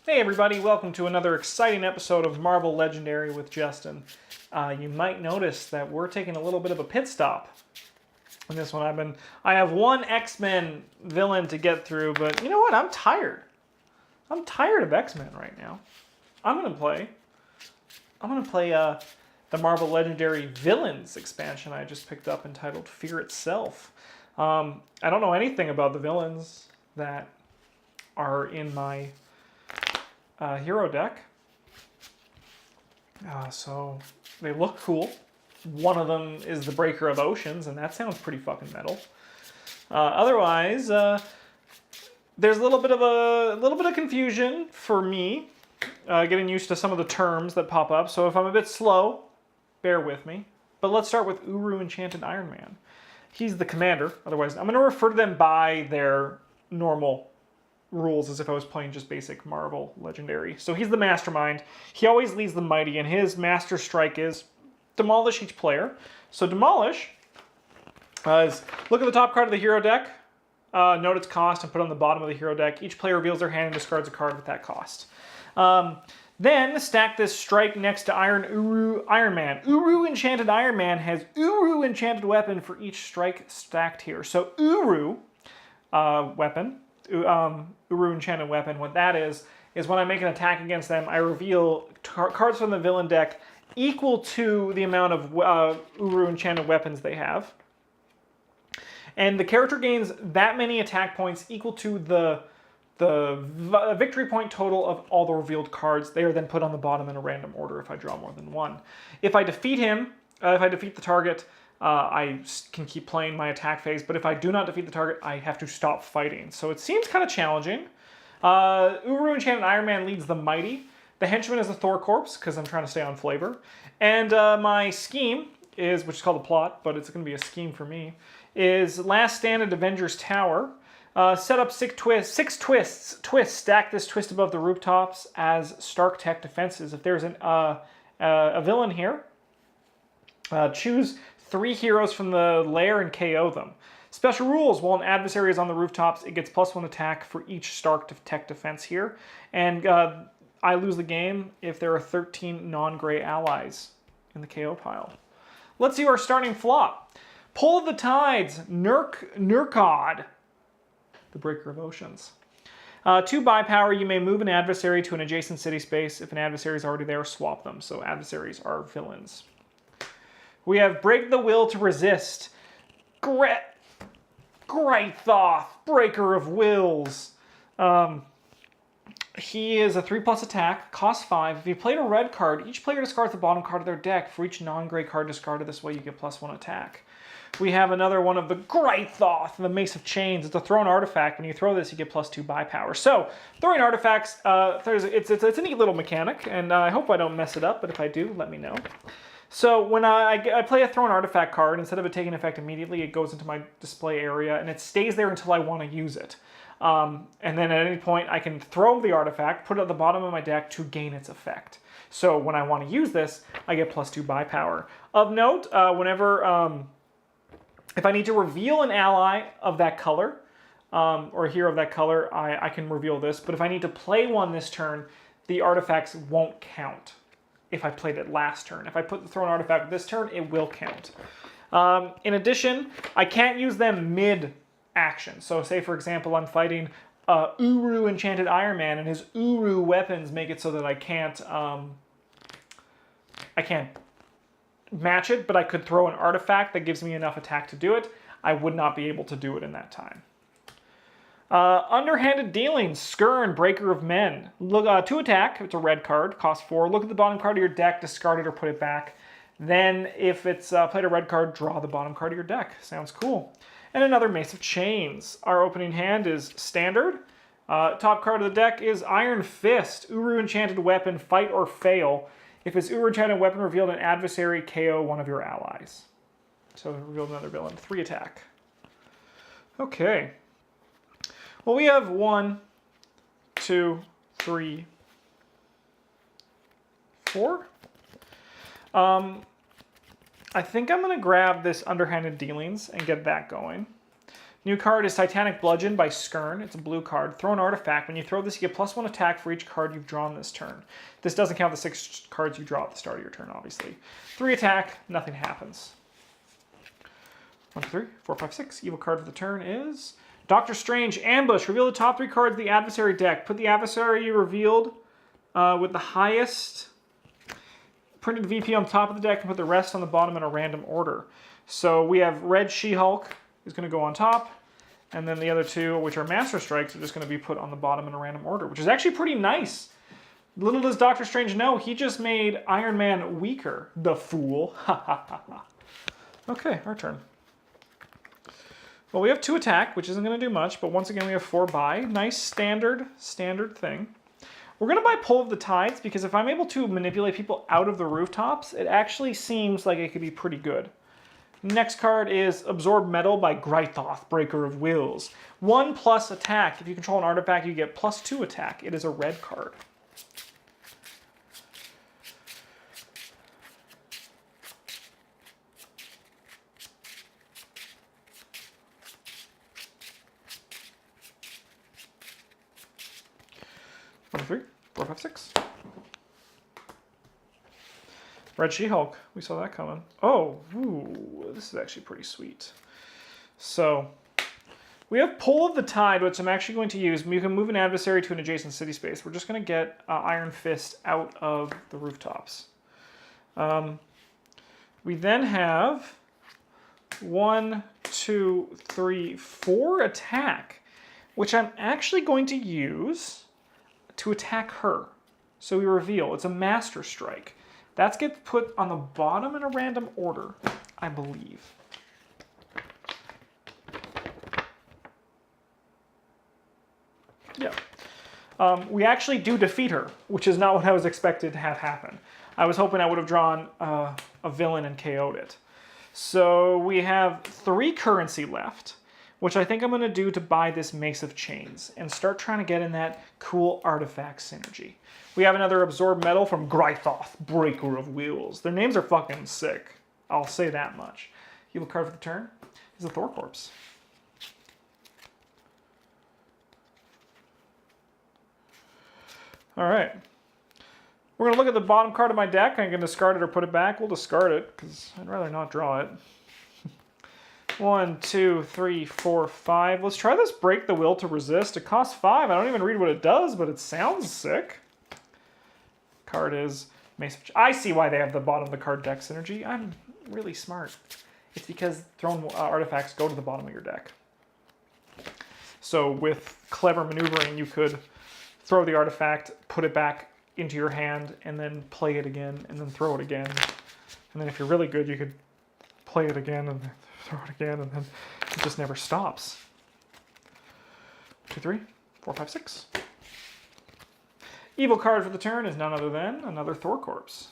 Hey everybody, welcome to another exciting episode of Marvel Legendary with Justin. You might notice that we're taking a little bit of a pit stop. In this one, I have one X-Men villain to get through, but you know what? I'm tired. I'm tired of X-Men right now. I'm gonna play the Marvel Legendary Villains expansion I just picked up entitled Fear Itself. I don't know anything about the villains that are in my hero deck. So they look cool. One of them is the Breaker of Oceans, and that sounds pretty fucking metal. Otherwise, there's a little bit of confusion for me, getting used to some of the terms that pop up. So if I'm a bit slow, bear with me. But let's start with Uru-Enchanted Iron Man. He's the commander. Otherwise, I'm going to refer to them by their normal rules as if I was playing just basic Marvel Legendary. So he's the mastermind. He always leads the mighty, and his master strike is demolish each player. So demolish is look at the top card of the hero deck, note its cost, and put it on the bottom of the hero deck. Each player reveals their hand and discards a card with that cost. Then stack this strike next to Iron Man. Uru-Enchanted Iron Man has Uru-Enchanted weapon for each strike stacked here. So Uru weapon. Uru-Enchanted weapon, what that is when I make an attack against them, I reveal cards from the villain deck equal to the amount of Uru-Enchanted weapons they have. And the character gains that many attack points equal to the victory point total of all the revealed cards. They are then put on the bottom in a random order if I draw more than one. If I defeat him, if I defeat the target, I can keep playing my attack phase, but if I do not defeat the target, I have to stop fighting. So it seems kind of challenging. Uru-Enchanted Iron Man leads the mighty. The henchman is a Thor corpse, because I'm trying to stay on flavor. And my scheme is, which is called a plot, but it's going to be a scheme for me, is Last Stand at Avengers Tower. Set up six twists, stack this twist above the rooftops as Stark Tech defenses. If there's a villain here, choose 3 heroes from the lair and KO them. Special rules: while an adversary is on the rooftops, it gets +1 attack for each Stark Tech defense here. And I lose the game if there are 13 non-gray allies in the KO pile. Let's see our starting flop. Pull of the Tides, Nurkod, the Breaker of Oceans. 2 buy power, you may move an adversary to an adjacent city space. If an adversary is already there, swap them. So adversaries are villains. We have Break the Will to Resist. Great Thoth, Breaker of Wills. He is a 3+ attack, costs 5. If you played a red card, each player discards the bottom card of their deck. For each non-gray card discarded this way, you get +1 attack. We have another one of the Great Thoth, the Mace of Chains. It's a thrown artifact. When you throw this, you get +2 buy power. So, throwing artifacts, it's a neat little mechanic, and I hope I don't mess it up, but if I do, let me know. So when I play a thrown artifact card, instead of it taking effect immediately, it goes into my display area, and it stays there until I want to use it. And then at any point, I can throw the artifact, put it at the bottom of my deck to gain its effect. So when I want to use this, I get +2 buy power. Of note, if I need to reveal an ally of that color, or a hero of that color, I can reveal this. But if I need to play one this turn, the artifacts won't count if I played it last turn. If I put the thrown artifact this turn, it will count. In addition, I can't use them mid-action. So say, for example, I'm fighting Uru-Enchanted Iron Man, and his Uru weapons make it so that I can't match it, but I could throw an artifact that gives me enough attack to do it. I would not be able to do it in that time. Underhanded Dealings, Skirn, Breaker of Men. Look, 2 attack, it's a red card, costs 4. Look at the bottom card of your deck, discard it or put it back. Then, if it's played a red card, draw the bottom card of your deck. Sounds cool. And another Mace of Chains. Our opening hand is standard. Top card of the deck is Iron Fist, Uru-Enchanted Weapon, Fight or Fail. If it's Uru-Enchanted Weapon revealed an adversary, KO one of your allies. So revealed another villain. 3 attack. Okay. Well, we have 1, 2, 3, 4. I think I'm going to grab this Underhanded Dealings and get that going. New card is Titanic Bludgeon by Skern. It's a blue card. Throw an artifact. When you throw this, you get +1 attack for each card you've drawn this turn. This doesn't count the 6 cards you draw at the start of your turn, obviously. 3 attack, nothing happens. 1, 2, 3, 4, 5, 6. Evil card for the turn is Doctor Strange Ambush. Reveal the top 3 cards of the adversary deck. Put the adversary you revealed with the highest printed VP on top of the deck and put the rest on the bottom in a random order. So we have Red She-Hulk is going to go on top, and then the other 2, which are Master Strikes, are just going to be put on the bottom in a random order, which is actually pretty nice. Little does Doctor Strange know, he just made Iron Man weaker. The fool. Ha ha ha ha. Okay, our turn. Well, we have 2 attack, which isn't going to do much, but once again we have 4 buy. Nice standard thing. We're going to buy Pull of the Tides, because if I'm able to manipulate people out of the rooftops, it actually seems like it could be pretty good. Next card is Absorb Metal by Grythoth, Breaker of Wills. 1+ attack. If you control an artifact, you get +2 attack. It is a red card. One, 3, 4, 5, 6. Red She-Hulk. We saw that coming. Oh, ooh, this is actually pretty sweet. So, we have Pull of the Tide, which I'm actually going to use. You can move an adversary to an adjacent city space. We're just going to get Iron Fist out of the rooftops. We then have 1, 2, 3, 4 attack, which I'm actually going to use to attack her. So we reveal it's a Master Strike. That gets put on the bottom in a random order, I believe. Yeah. We actually do defeat her, which is not what I was expected to have happen. I was hoping I would have drawn a villain and KO'd it. So we have 3 currency left, which I think I'm going to do to buy this Mace of Chains and start trying to get in that cool artifact synergy. We have another Absorb Metal from Grythoth, Breaker of Wills. Their names are fucking sick. I'll say that much. Evil card for the turn is a Thor Corpse. All right. We're going to look at the bottom card of my deck. I can discard it or put it back. We'll discard it because I'd rather not draw it. 1, 2, 3, 4, 5. Let's try this Break the Will to Resist. It costs 5. I don't even read what it does, but it sounds sick. Card is Mace of I see why they have the bottom of the card deck synergy. I'm really smart. It's because thrown artifacts go to the bottom of your deck. So with clever maneuvering, you could throw the artifact, put it back into your hand, and then play it again, and then throw it again. And then if you're really good, you could play it again, and then throw it again, and then it just never stops. 2, 3, 4, 5, 6. Evil card for the turn is none other than another Thor Corpse.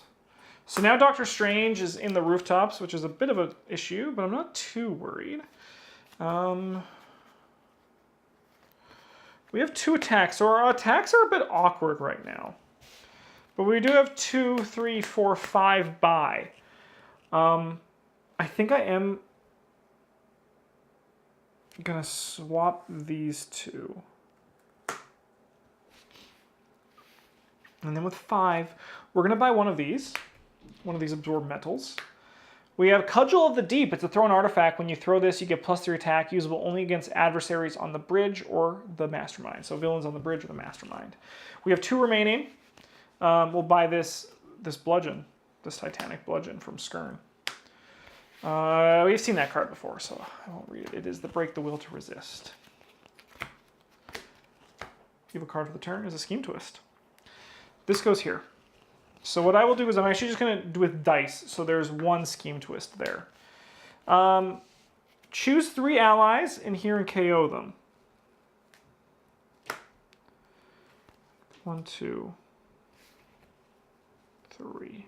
So now Doctor Strange is in the rooftops, which is a bit of an issue, but I'm not too worried. We have 2 attacks, so our attacks are a bit awkward right now. But we do have 2, 3, 4, 5 buy. I think I am gonna swap these 2. And then with 5, we're gonna buy one of these Absorb Metals. We have Cudgel of the Deep. It's a thrown artifact. When you throw this, you get +3 attack, usable only against adversaries on the bridge or the Mastermind. So villains on the bridge or the Mastermind. We have 2 remaining. We'll buy this bludgeon, this Titanic Bludgeon from Skern. We've seen that card before, so I won't read it. It is the Break the Will to Resist. Evil card for the turn is a Scheme Twist. This goes here. So what I will do is I'm actually just going to do with dice. So there's 1 Scheme Twist there. Choose 3 allies in here and KO them. 1, 2, 3.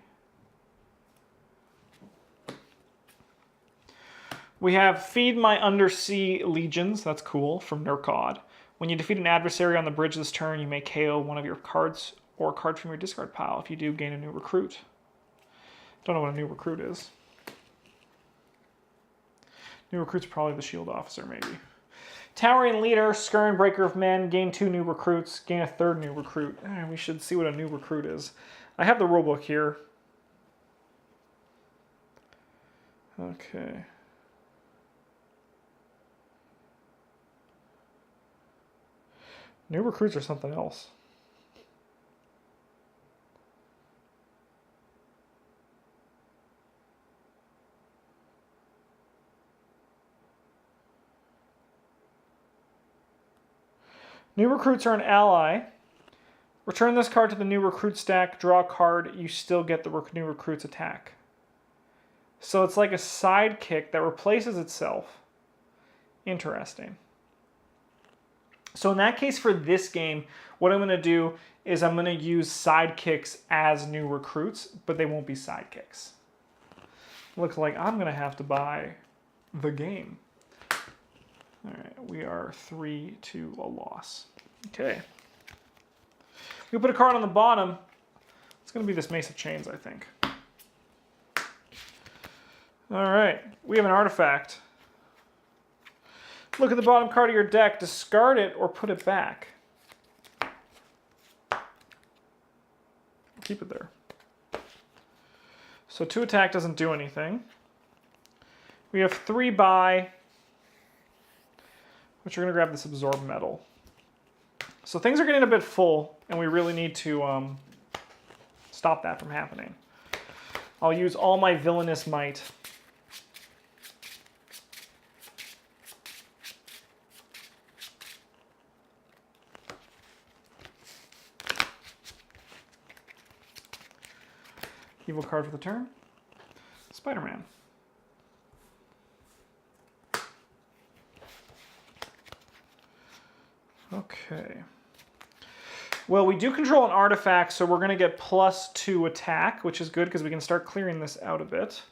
We have Feed My Undersea Legions. That's cool, from Nurkod. When you defeat an adversary on the bridge this turn, you may KO one of your cards or a card from your discard pile. If you do, gain a new recruit. Don't know what a new recruit is. New recruit's probably the shield officer, maybe. Towering Leader, Skirn, Breaker of Men, gain 2 new recruits, gain a 3rd new recruit. We should see what a new recruit is. I have the rulebook here. Okay. New recruits are something else. New recruits are an ally. Return this card to the new recruit stack, draw a card, you still get the new recruit's attack. So it's like a sidekick that replaces itself. Interesting. So in that case, for this game, what I'm going to do is I'm going to use sidekicks as new recruits, but they won't be sidekicks. Looks like I'm going to have to buy the game. All right, we are 3 to a loss. Okay. We put a card on the bottom. It's going to be this Mace of Chains, I think. All right, we have an artifact. Look at the bottom card of your deck, discard it or put it back. Keep it there. So 2 attack doesn't do anything. We have 3 buy, which we're going to grab this Absorb Metal. So things are getting a bit full, and we really need to stop that from happening. I'll use all my villainous might. Evil card for the turn. Spider-Man. Okay. Well, we do control an artifact, so we're going to get +2 attack, which is good because we can start clearing this out a bit.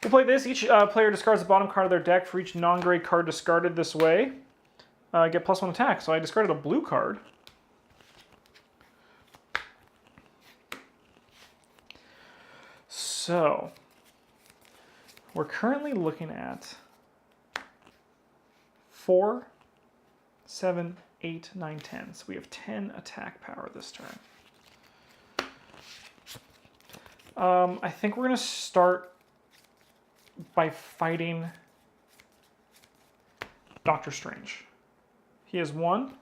We'll play this. Each player discards the bottom card of their deck for each non-gray card discarded this way. Get +1 attack. So I discarded a blue card. So we're currently looking at 4, 7, 8, 9, 10. So we have 10 attack power this turn. I think we're going to start by fighting Doctor Strange. He has 1.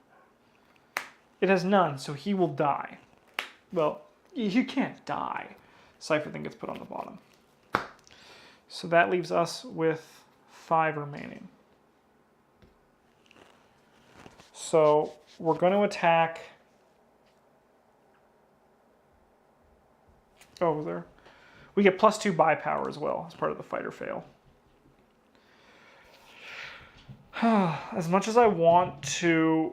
It has none, so he will die. Well, you can't die. Cypher then gets put on the bottom. So that leaves us with 5 remaining. So we're going to attack. Oh, there. We get +2 buy power as well as part of the fight or fail. As much as I want to,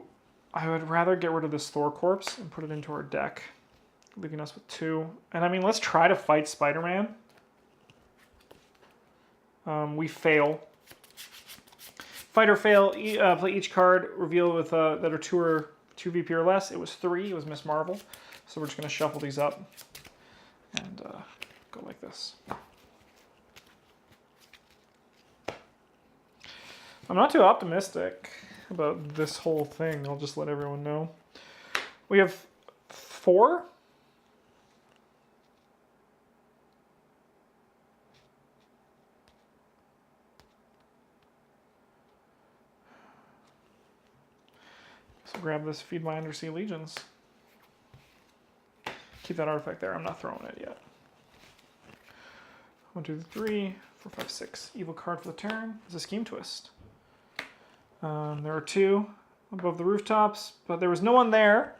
I would rather get rid of this Thor corpse and put it into our deck, leaving us with 2. And I mean, let's try to fight Spider-Man. We fail. Fight or fail, play each card, reveal with that are 2 VP or less. It was 3, it was Miss Marvel. So we're just going to shuffle these up and go like this. I'm not too optimistic about this whole thing. I'll just let everyone know. We have 4. So grab this, feed my Undersea Legions. Keep that artifact there. I'm not throwing it yet. 1, 2, 3, 4, 5, 6. Evil card for the turn is a Scheme Twist. There are 2 above the rooftops, but there was no one there.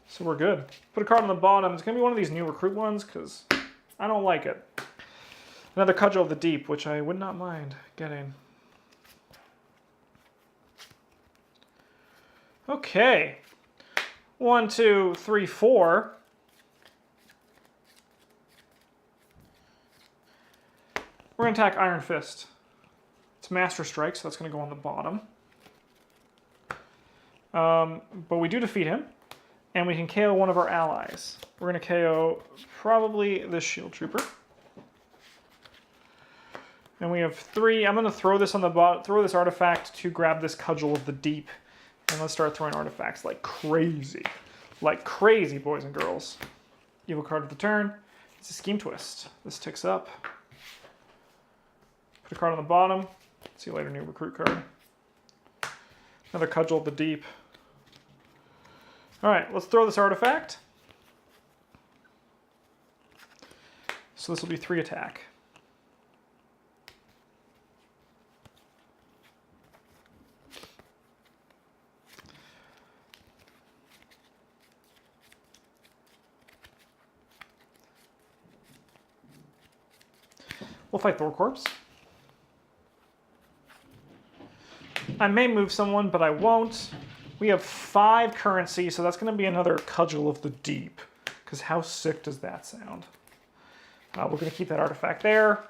So we're good. Put a card on the bottom. It's going to be one of these new recruit ones because I don't like it. Another Cudgel of the Deep, which I would not mind getting. Okay. 1, 2, 3, 4. We're going to attack Iron Fist. It's Master Strike, so that's going to go on the bottom. But we do defeat him, and we can KO one of our allies. We're going to KO probably this Shield Trooper. And we have 3. I'm going to throw this on the bottom, throw this artifact to grab this Cudgel of the Deep. And let's start throwing artifacts like crazy. Like crazy, boys and girls. Evil card of the turn. It's a Scheme Twist. This ticks up. Put a card on the bottom. See you later, new recruit card. Another Cudgel of the Deep. Alright, let's throw this artifact. So this will be 3 attack. We'll fight Thorcorpse. I may move someone, but I won't. We have 5 currency, so that's going to be another Cudgel of the Deep. Because how sick does that sound? We're going to keep that artifact there.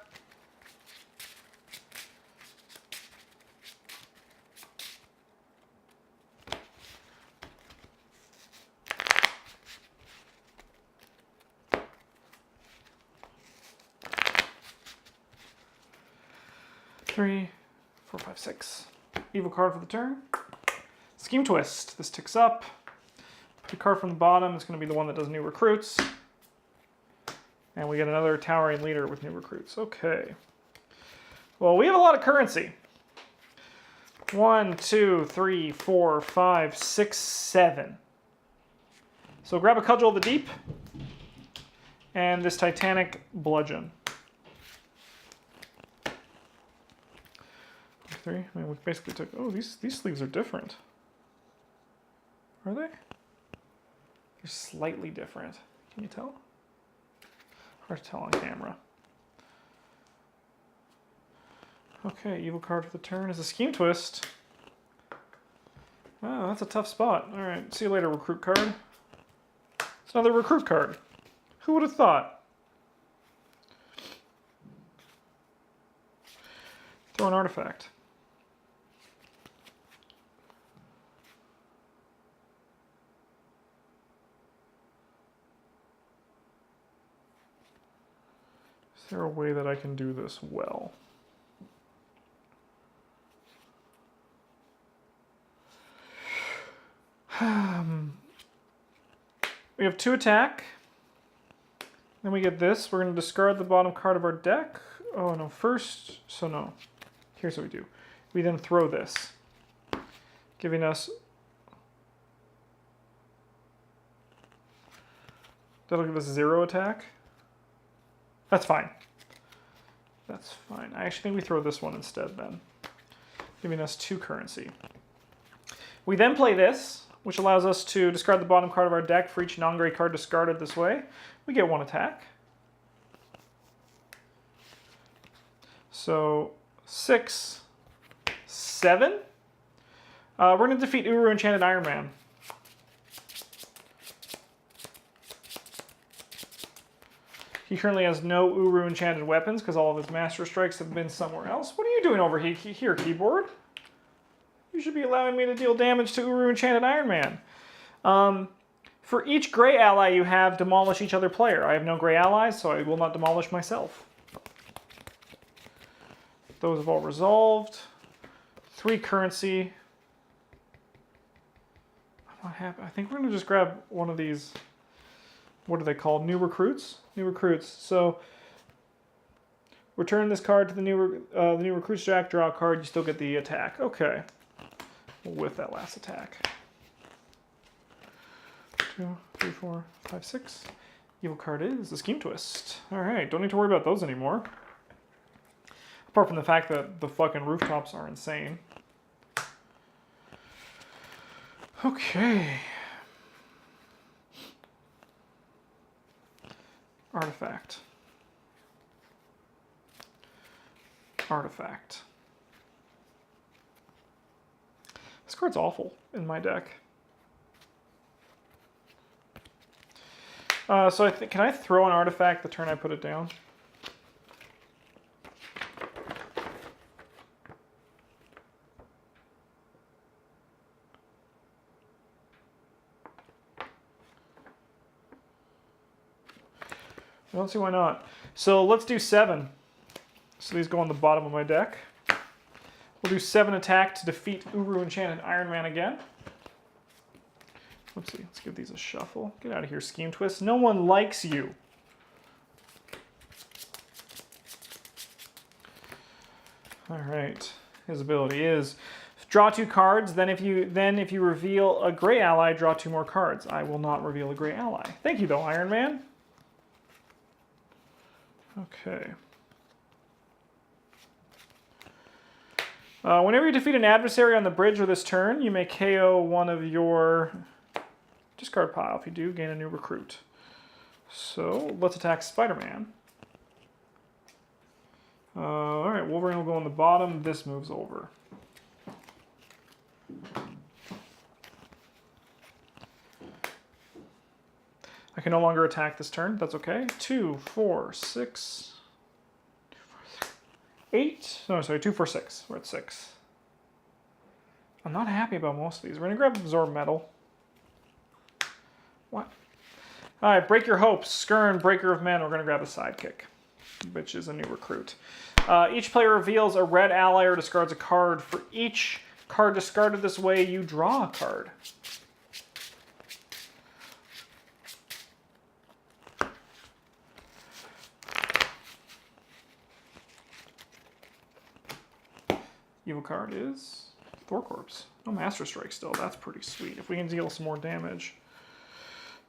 Three, 4, 5, 6. Evil card for the turn. Scheme Twist. This ticks up. Put a card from the bottom. It's going to be the one that does new recruits. And we get another Towering Leader with new recruits. Okay. Well, we have a lot of currency. 1, 2, 3, 4, 5, 6, 7. So grab a Cudgel of the Deep. And this Titanic Bludgeon. 3. I mean, we basically took... Oh, these sleeves are different. Are they? They're slightly different. Can you tell? Hard to tell on camera. Okay, evil card for the turn is a Scheme Twist. Oh, that's a tough spot. Alright, see you later, recruit card. It's another recruit card. Who would have thought? Throw an artifact. Is there a way that I can do this well? We have 2 attack. Then we get this. We're going to discard the bottom card of our deck. Oh, no. First... So, no. Here's what we do. We then throw this, giving us... That'll give us 0 attack. That's fine. That's fine. I actually think we throw this one instead then, giving us 2 currency. We then play this, which allows us to discard the bottom card of our deck for each non-gray card discarded this way. We get 1 attack. So 6, 7. We're going to defeat Uru-Enchanted Iron Man. He currently has no Uru-Enchanted weapons because all of his Master Strikes have been somewhere else. What are you doing over here, keyboard? You should be allowing me to deal damage to Uru-Enchanted Iron Man. For each gray ally you have, demolish each other player. I have no gray allies, so I will not demolish myself. Those have all resolved. 3 currency. I'm not happy. I think we're going to just grab one of these. What are they called? New recruits? New recruits. So return this card to the new recruits deck, draw a card, you still get the attack. Okay. With that last attack. 2, 3, 4, 5, 6. Evil card is a Scheme Twist. Alright, don't need to worry about those anymore. Apart from the fact that the fucking rooftops are insane. Okay. Artifact. Artifact. This card's awful in my deck. So I think, can I throw an artifact the turn I put it down? I don't see why not. So let's do 7. So these go on the bottom of my deck. We'll do 7 attack to defeat Uru-Enchanted Iron Man again. Oopsie, let's give these a shuffle. Get out of here, Scheme Twist. No one likes you. All right. His ability is draw 2 cards. Then if you reveal a gray ally, draw 2 more cards. I will not reveal a gray ally. Thank you, though, Iron Man. Okay. Whenever you defeat an adversary on the bridge or this turn, you may KO one of your discard pile. If you do, gain a new recruit. So let's attack Spider-Man. All right, Wolverine will go on the bottom. This moves over. I can no longer attack this turn. That's okay. 2, 4, 6, 8. No, sorry, 2, 4, 6. We're at 6. I'm not happy about most of these. We're going to grab Absorb Metal. What? All right, Break Your Hopes. Skirn, Breaker of Men. We're going to grab a Sidekick, which is a new recruit. Each player reveals a red ally or discards a card. For each card discarded this way, you draw a card. Evil card is Thor Corpse. No Master Strike still. That's pretty sweet. If we can deal some more damage.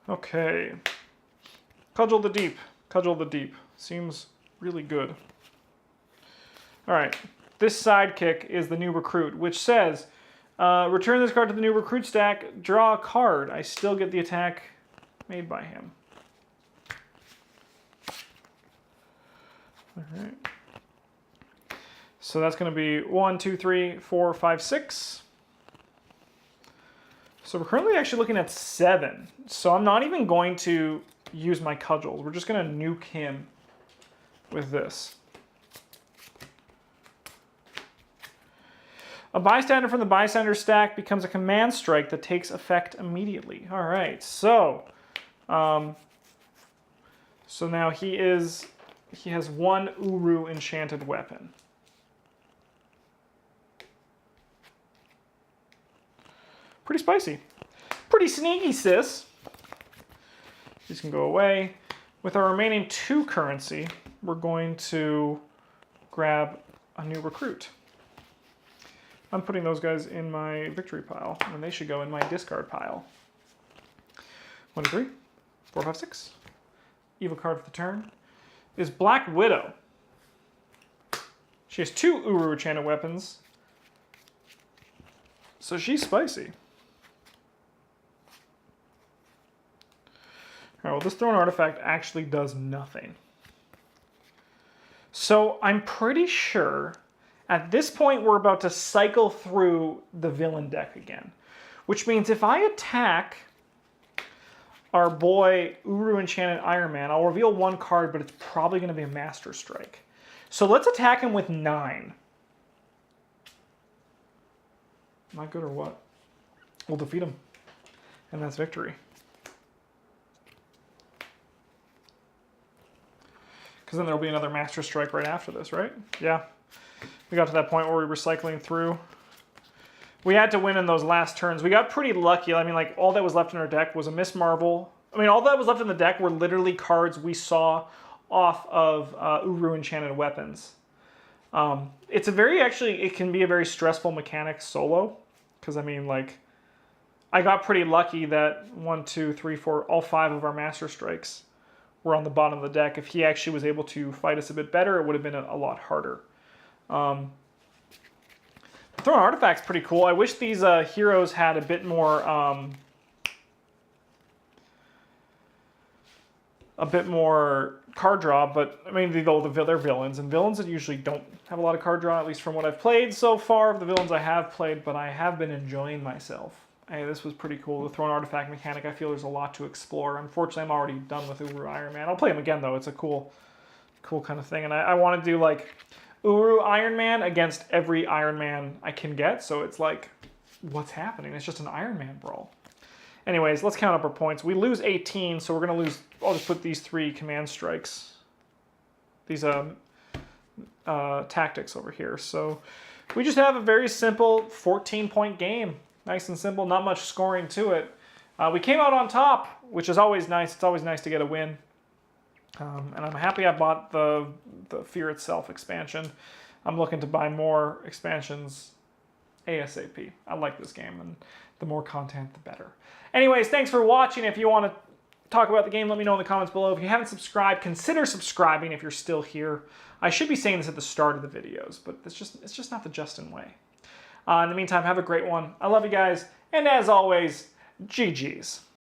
Okay. Cudgel the Deep. Cudgel the Deep. Seems really good. Alright. This Sidekick is the new recruit, which says, return this card to the new recruit stack, draw a card. I still get the attack made by him. Alright. So that's going to be 1, 2, 3, 4, 5, 6. So we're currently actually looking at 7. So I'm not even going to use my cudgels. We're just going to nuke him with this. A bystander from the bystander stack becomes a command strike that takes effect immediately. All right, so now he has 1 Uru-Enchanted weapon. Pretty spicy. Pretty sneaky, sis. These can go away. With our remaining 2 currency, we're going to grab a new recruit. I'm putting those guys in my victory pile, and they should go in my discard pile. 1, 2, 3, 4, 5, 6. Evil card for the turn is Black Widow. She has 2 Uru-Enchanted weapons, so she's spicy. All right, well, this thrown artifact actually does nothing. So I'm pretty sure at this point we're about to cycle through the villain deck again, which means if I attack our boy Uru-Enchanted Iron Man, I'll reveal 1 card, but it's probably going to be a Master Strike. So let's attack him with 9. Am I good or what? We'll defeat him, and that's victory. Because then there'll be another Master Strike right after this, right? Yeah. We got to that point where we were cycling through. We had to win in those last turns. We got pretty lucky. I mean, like, all that was left in our deck was a Miss Marvel. I mean, all that was left in the deck were literally cards we saw off of Uru-Enchanted weapons. It's a very, actually, it can be a very stressful mechanic solo. Because, I mean, like, I got pretty lucky that 1, 2, 3, 4, all 5 of our Master Strikes were on the bottom of the deck. If he actually was able to fight us a bit better, it would have been a lot harder. Throwing artifacts pretty cool. I wish these heroes had a bit more card draw, but I mean, they're villains, and villains that usually don't have a lot of card draw, at least from what I've played so far of the villains I have played, but I have been enjoying myself. Hey, this was pretty cool. The thrown artifact mechanic, I feel there's a lot to explore. Unfortunately, I'm already done with Uru Iron Man. I'll play him again, though. It's a cool kind of thing. And I want to do, like, Uru Iron Man against every Iron Man I can get. So it's like, what's happening? It's just an Iron Man brawl. Anyways, let's count up our points. We lose 18, so we're going to lose... I'll just put these 3 command strikes. These tactics over here. So we just have a very simple 14-point game. Nice and simple, not much scoring to it. We came out on top, which is always nice. It's always nice to get a win. And I'm happy I bought the Fear Itself expansion. I'm looking to buy more expansions ASAP. I like this game, and the more content, the better. Anyways, thanks for watching. If you want to talk about the game, let me know in the comments below. If you haven't subscribed, consider subscribing if you're still here. I should be saying this at the start of the videos, but it's just not the Justin way. In the meantime, have a great one. I love you guys, and as always, GG's.